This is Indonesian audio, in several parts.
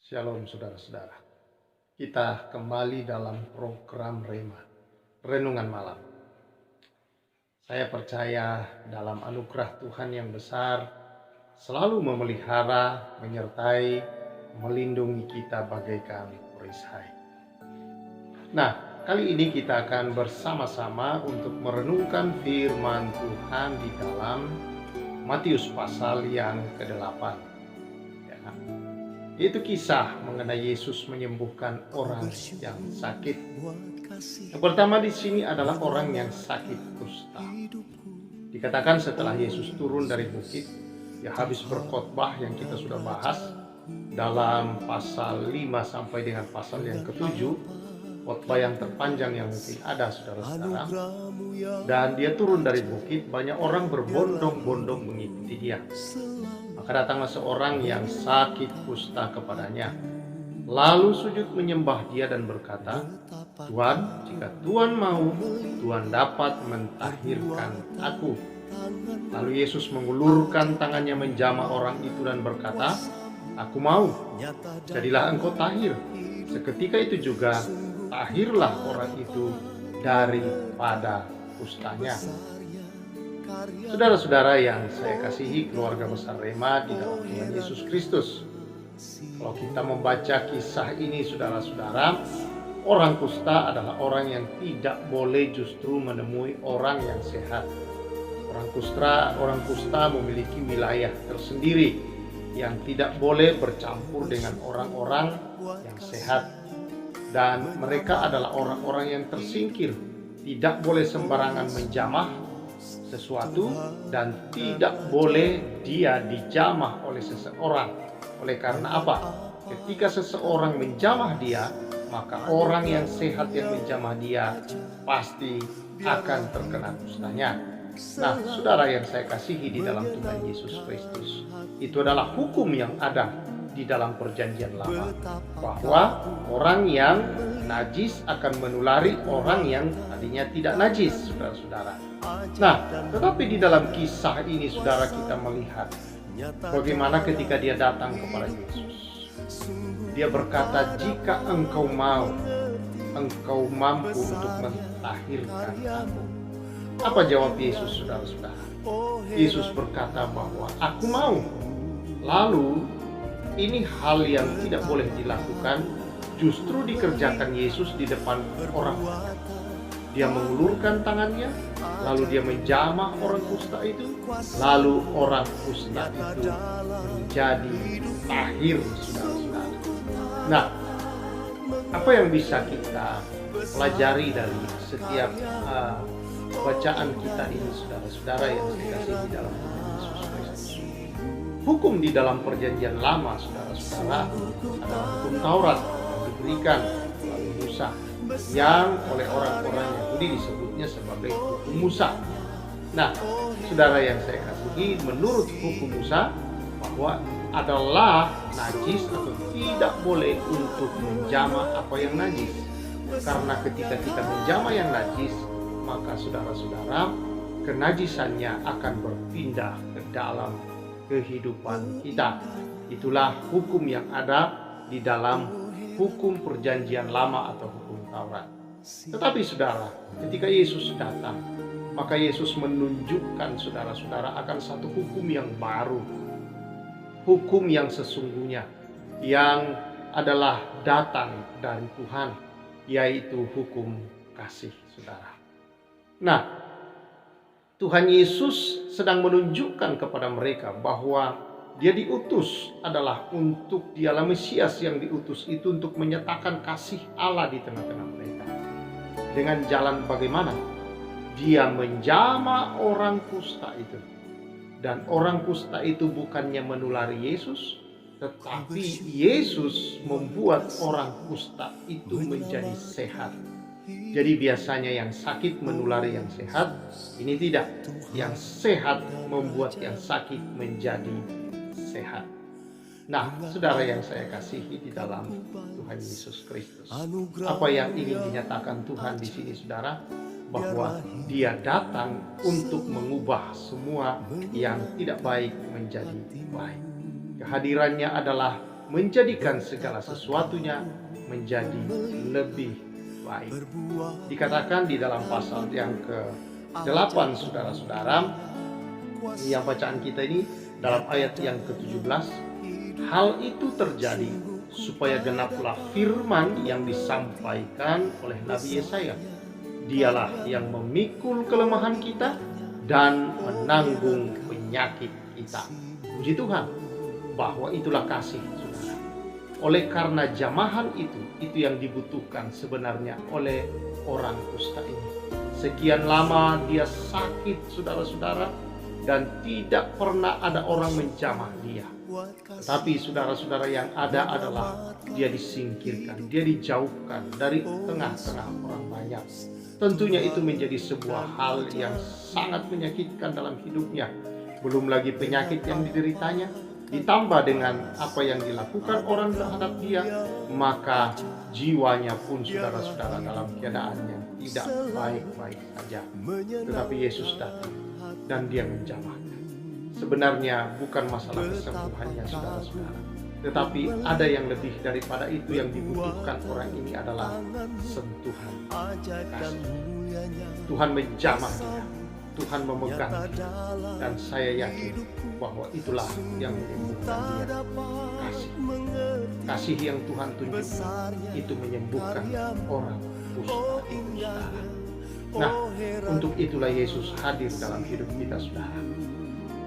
Shalom saudara-saudara. Kita kembali dalam program Rema, Renungan Malam. Saya percaya dalam anugerah Tuhan yang besar selalu memelihara, menyertai, melindungi kita bagaikan perisai. Nah, kali ini kita akan bersama-sama untuk merenungkan firman Tuhan di dalam Matius pasal yang ke-8. Itu kisah mengenai Yesus menyembuhkan orang yang sakit. Yang pertama di sini adalah orang yang sakit kusta. Dikatakan setelah Yesus turun dari bukit, dia habis berkhotbah yang kita sudah bahas dalam pasal 5 sampai dengan pasal yang ke-7, khotbah yang terpanjang yang mungkin ada saudara-saudara. Dan dia turun dari bukit, banyak orang berbondong-bondong mengikuti dia. Maka datanglah seorang yang sakit kusta kepadanya, lalu sujud menyembah dia dan berkata, "Tuhan, jika Tuhan mau, Tuhan dapat mentahirkan aku." Lalu Yesus mengulurkan tangannya menjamah orang itu dan berkata, "Aku mau, jadilah engkau tahir." Seketika itu juga tahirlah orang itu daripada kustanya. Saudara-saudara yang saya kasihi, keluarga besar Rema di dalam Tuhan Yesus Kristus. Kalau kita membaca kisah ini saudara-saudara, orang kusta adalah orang yang tidak boleh justru menemui orang yang sehat. Orang kusta memiliki wilayah tersendiri yang tidak boleh bercampur dengan orang-orang yang sehat. Dan mereka adalah orang-orang yang tersingkir, tidak boleh sembarangan menjamah sesuatu dan tidak boleh dia dijamah oleh seseorang. Oleh karena apa? Ketika seseorang menjamah dia, maka orang yang sehat yang menjamah dia pasti akan terkena kustanya. Nah, saudara yang saya kasihi di dalam Tuhan Yesus Kristus, itu adalah hukum yang ada di dalam perjanjian lama, bahwa orang yang najis akan menulari orang yang tadinya tidak najis, saudara-saudara. Nah, tetapi di dalam kisah ini saudara kita melihat bagaimana ketika dia datang kepada Yesus. Dia berkata, "Jika engkau mau, engkau mampu untuk mentahirkan aku." Apa jawab Yesus, saudara-saudara? Yesus berkata bahwa aku mau. Lalu ini hal yang tidak boleh dilakukan justru dikerjakan Yesus di depan orang banyak. Dia mengulurkan tangannya, lalu dia menjamah orang kusta itu, lalu orang kusta itu menjadi tahir, saudara-saudara. Nah, apa yang bisa kita pelajari dari setiap bacaan kita ini, saudara-saudara yang dikasihi di dalam Tuhan Yesus Kristus? Hukum di dalam perjanjian lama, saudara-saudara, adalah hukum Taurat yang diberikan oleh Musa, yang oleh orang-orang Yahudi disebutnya sebagai hukum Musa. Nah, saudara yang saya kasihi, menurut hukum Musa bahwa adalah najis atau tidak boleh untuk menjamah apa yang najis. Karena ketika kita menjamah yang najis, maka saudara-saudara, kenajisannya akan berpindah ke dalam kehidupan kita. Itulah hukum yang ada di dalam hukum perjanjian lama atau hukum Taurat. Tetapi saudara, ketika Yesus datang, maka Yesus menunjukkan saudara-saudara akan satu hukum yang baru, hukum yang sesungguhnya, yang adalah datang dari Tuhan, yaitu hukum kasih, saudara. Nah, Tuhan Yesus sedang menunjukkan kepada mereka bahwa dia diutus adalah untuk dialah Mesias yang diutus itu untuk menyatakan kasih Allah di tengah-tengah mereka. Dengan jalan bagaimana? Dia menjamah orang kusta itu. Dan orang kusta itu bukannya menulari Yesus, tetapi Yesus membuat orang kusta itu menjadi sehat. Jadi biasanya yang sakit menulari yang sehat, ini tidak. Yang sehat membuat yang sakit menjadi sehat. Nah, saudara yang saya kasihi di dalam Tuhan Yesus Kristus, apa yang ingin dinyatakan Tuhan di sini, saudara? Bahwa dia datang untuk mengubah semua yang tidak baik menjadi baik. Kehadirannya adalah menjadikan segala sesuatunya menjadi lebih baik. Dikatakan di dalam pasal yang ke-8, saudara-saudara, yang bacaan kita ini dalam ayat yang ke-17, hal itu terjadi supaya genaplah firman yang disampaikan oleh Nabi Yesaya. Dialah yang memikul kelemahan kita dan menanggung penyakit kita. Puji Tuhan, bahwa itulah kasih, saudara. Oleh karena jamahan itu yang dibutuhkan sebenarnya oleh orang kusta ini. Sekian lama dia sakit, saudara-saudara, dan tidak pernah ada orang menjamah dia. Tetapi saudara-saudara, yang ada adalah dia disingkirkan, dia dijauhkan dari tengah-tengah orang banyak. Tentunya itu menjadi sebuah hal yang sangat menyakitkan dalam hidupnya. Belum lagi penyakit yang dideritanya, ditambah dengan apa yang dilakukan orang terhadap dia, maka jiwanya pun, saudara-saudara, dalam keadaan yang tidak baik-baik saja. Tetapi Yesus datang dan dia menjamahkan. Sebenarnya bukan masalah kesembuhannya, saudara-saudara, tetapi ada yang lebih daripada itu. Yang dibutuhkan orang ini adalah sentuhan kasih. Tuhan menjamah dia, Tuhan memegang dia, dan saya yakin bahwa itulah yang menyembuhkan dia. Kasih yang Tuhan tunjukkan itu menyembuhkan orang kusta itu, saudara. Nah, untuk itulah Yesus hadir dalam hidup kita, saudara.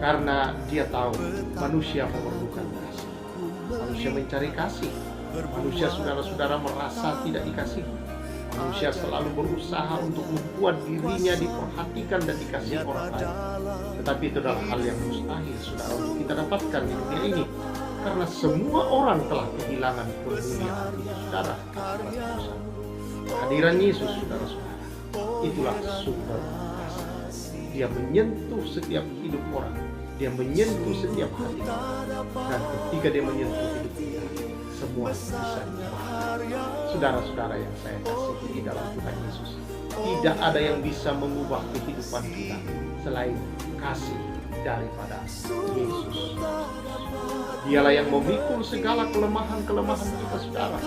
Karena dia tahu manusia memerlukan kasih. Manusia mencari kasih. Manusia, saudara-saudara, merasa tidak dikasihi. Manusia selalu berusaha untuk membuat dirinya diperhatikan dan dikasihi orang lain. Tetapi itu adalah hal yang mustahil, saudara, untuk kita dapatkan di dunia ini. Karena semua orang telah kehilangan kemuliaan itu, saudara. Kehadiran Yesus, saudara-saudara, itulah sumber kasih. Dia menyentuh setiap hidup orang. Dia menyentuh setiap hati. Dan ketika dia menyentuh hidup kita, semua bisa diubah. Saudara-saudara yang saya kasihi di dalam Tuhan Yesus, tidak ada yang bisa mengubah kehidupan kita selain kasih daripada Yesus. Dialah yang memikul segala kelemahan-kelemahan kita, saudara.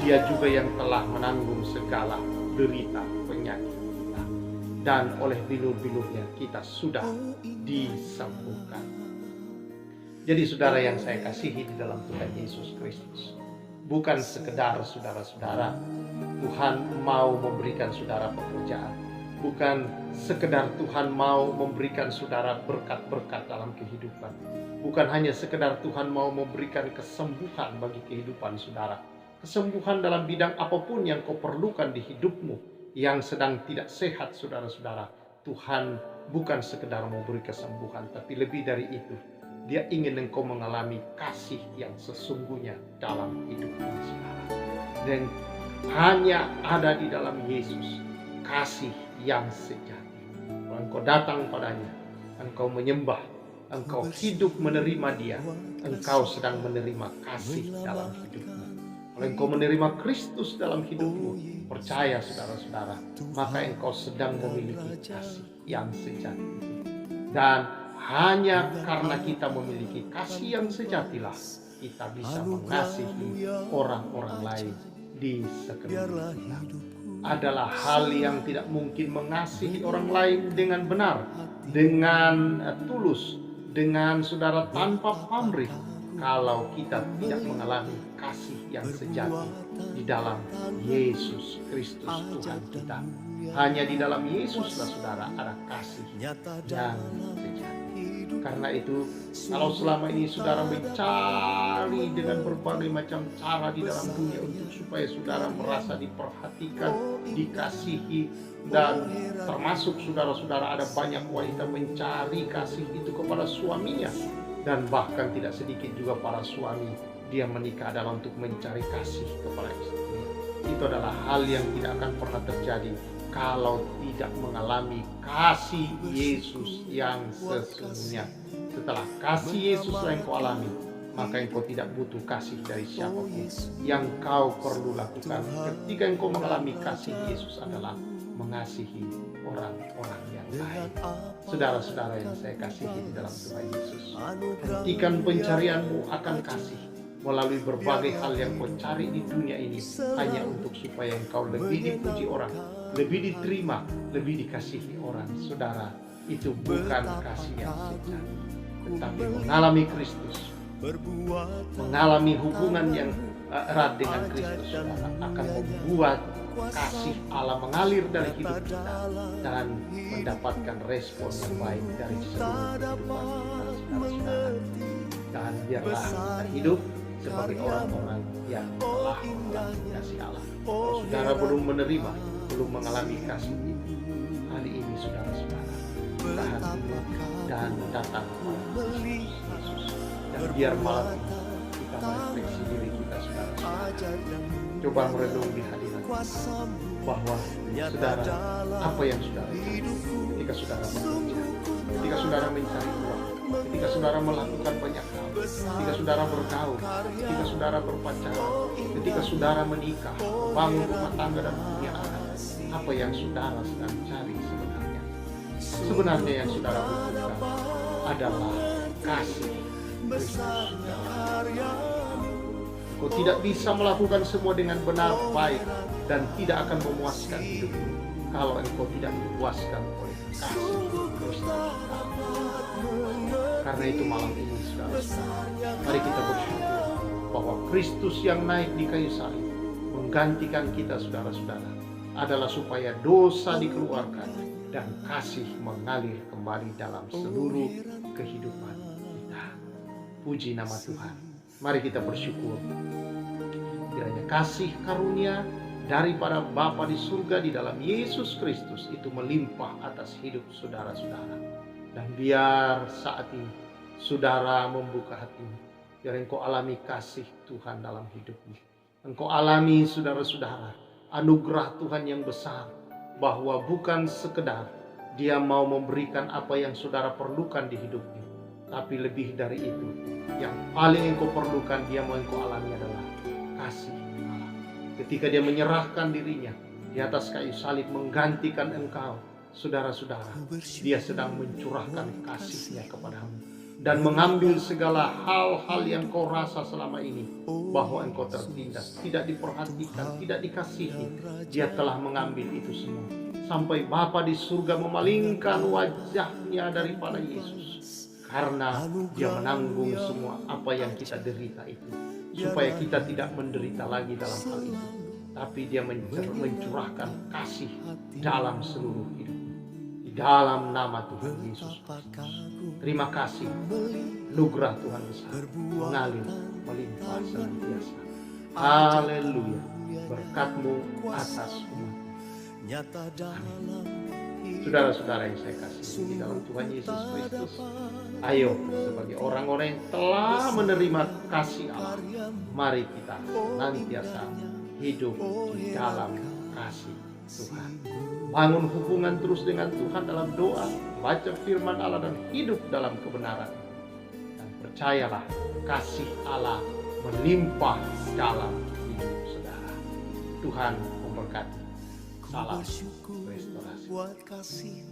Dia juga yang telah menanggung segala derita penyakit kita. Dan oleh bilur-bilurnya kita sudah disembuhkan. Jadi saudara yang saya kasihi di dalam Tuhan Yesus Kristus, bukan sekedar saudara-saudara Tuhan mau memberikan saudara pekerjaan, bukan sekedar Tuhan mau memberikan saudara berkat-berkat dalam kehidupan, bukan hanya sekedar Tuhan mau memberikan kesembuhan bagi kehidupan saudara, kesembuhan dalam bidang apapun yang kau perlukan di hidupmu yang sedang tidak sehat, saudara-saudara. Tuhan bukan sekedar mau beri kesembuhan, tapi lebih dari itu, Dia ingin engkau mengalami kasih yang sesungguhnya dalam hidup ini, saudara. Dan hanya ada di dalam Yesus kasih yang sejati. Kalau engkau datang padanya, engkau menyembah, engkau hidup menerima Dia, engkau sedang menerima kasih dalam hidupmu. Kalau engkau menerima Kristus dalam hidupmu, percaya saudara-saudara, maka engkau sedang memiliki kasih yang sejati. Dan hanya karena kita memiliki kasih yang sejatilah kita bisa mengasihi orang-orang lain di sekeliling kita. Adalah hal yang tidak mungkin mengasihi orang lain dengan benar, dengan tulus, dengan saudara tanpa pamrih, kalau kita tidak mengalami kasih yang sejati di dalam Yesus Kristus Tuhan kita. Hanya di dalam Yesuslah, saudara, ada kasih yang sejati. Karena itu, kalau selama ini saudara mencari dengan berbagai macam cara di dalam dunia untuk supaya saudara merasa diperhatikan, dikasihi, dan termasuk saudara-saudara ada banyak wanita mencari kasih itu kepada suaminya. Dan bahkan tidak sedikit juga para suami, dia menikah adalah untuk mencari kasih kepada istrinya. Itu adalah hal yang tidak akan pernah terjadi kalau tidak mengalami kasih Yesus yang sesungguhnya. Setelah kasih Yesus yang kau alami, maka engkau tidak butuh kasih dari siapapun. Yang kau perlu lakukan ketika engkau mengalami kasih Yesus adalah mengasihi orang-orang yang lain. Saudara-saudara yang saya kasihi di dalam Tuhan Yesus, hentikan pencarianmu akan kasih, melalui berbagai hal yang kau cari di dunia ini hanya untuk supaya engkau lebih dipuji orang, lebih diterima, lebih dikasihi orang. Saudara, itu bukan kasih yang sejati, tetapi mengalami Kristus, mengalami hubungan yang erat dengan Kristus, saudara, akan membuat kasih Allah mengalir dari hidup kita dan mendapatkan respon yang baik dari seluruh kehidupan kita, saudara-saudara. Dan biarlah kita hidup sebagai orang-orang yang telah mengalami kasih Allah. Kalau saudara belum menerima, belum mengalami kasih ini, hari ini saudara-saudara, tahan dulu dan datang kepada Yesus. Dan biar malam ini kita merefleksi diri kita, saudara-saudara. Coba merenung di hadirat bahwa saudara, apa yang saudara cari ketika saudara bekerja, ketika saudara mencari uang, ketika saudara melakukan banyak hal, ketika saudara bergaul, ketika saudara berpacaran, ketika saudara menikah, bangun rumah tangga dan punya anak, apa yang saudara sedang cari sebenarnya? Sebenarnya yang saudara butuhkan adalah kasih Kristus. Kau tidak bisa melakukan semua dengan benar, baik, dan tidak akan memuaskan hidupmu kalau engkau tidak dipuaskan oleh kasih Kristus. Karena itu malam ini, saudara-saudara, mari kita bersyukur bahwa Kristus yang naik di kayu salib menggantikan kita, saudara-saudara, adalah supaya dosa dikeluarkan dan kasih mengalir kembali dalam seluruh kehidupan kita. Puji nama Tuhan. Mari kita bersyukur kiranya kasih karunia daripada Bapa di surga di dalam Yesus Kristus itu melimpah atas hidup saudara-saudara. Dan biar saat ini saudara membuka hatimu, biar engkau alami kasih Tuhan dalam hidupmu. Engkau alami, saudara-saudara, anugerah Tuhan yang besar, bahwa bukan sekedar Dia mau memberikan apa yang saudara perlukan di hidupmu, tapi lebih dari itu, yang paling engkau perlukan, Dia mau engkau alami adalah kasih Allah. Ketika Dia menyerahkan dirinya di atas kayu salib menggantikan engkau, saudara-saudara, Dia sedang mencurahkan kasih-Nya kepadamu dan mengambil segala hal-hal yang kau rasa selama ini bahwa engkau tertindas, tidak diperhatikan, tidak dikasihi. Dia telah mengambil itu semua sampai Bapa di surga memalingkan wajah-Nya daripada Yesus, karena Dia menanggung semua apa yang kita derita itu, supaya kita tidak menderita lagi dalam hal itu, tapi Dia mencurahkan kasih dalam seluruh hidup. Di dalam nama Tuhan Yesus Kristus, terima kasih, anugerah Tuhan besar mengalir melimpah senantiasa. Haleluya, berkat-Mu atas umat. Amin. Saudara-saudara yang saya kasih di dalam Tuhan Yesus Kristus, ayo sebagai orang-orang yang telah menerima kasih Allah, mari kita senantiasa hidup di dalam kasih Tuhan. Bangun hubungan terus dengan Tuhan dalam doa, baca firman Allah dan hidup dalam kebenaran. Dan percayalah, kasih Allah melimpah dalam hidup saudara. Tuhan memberkati. Salam restorasi.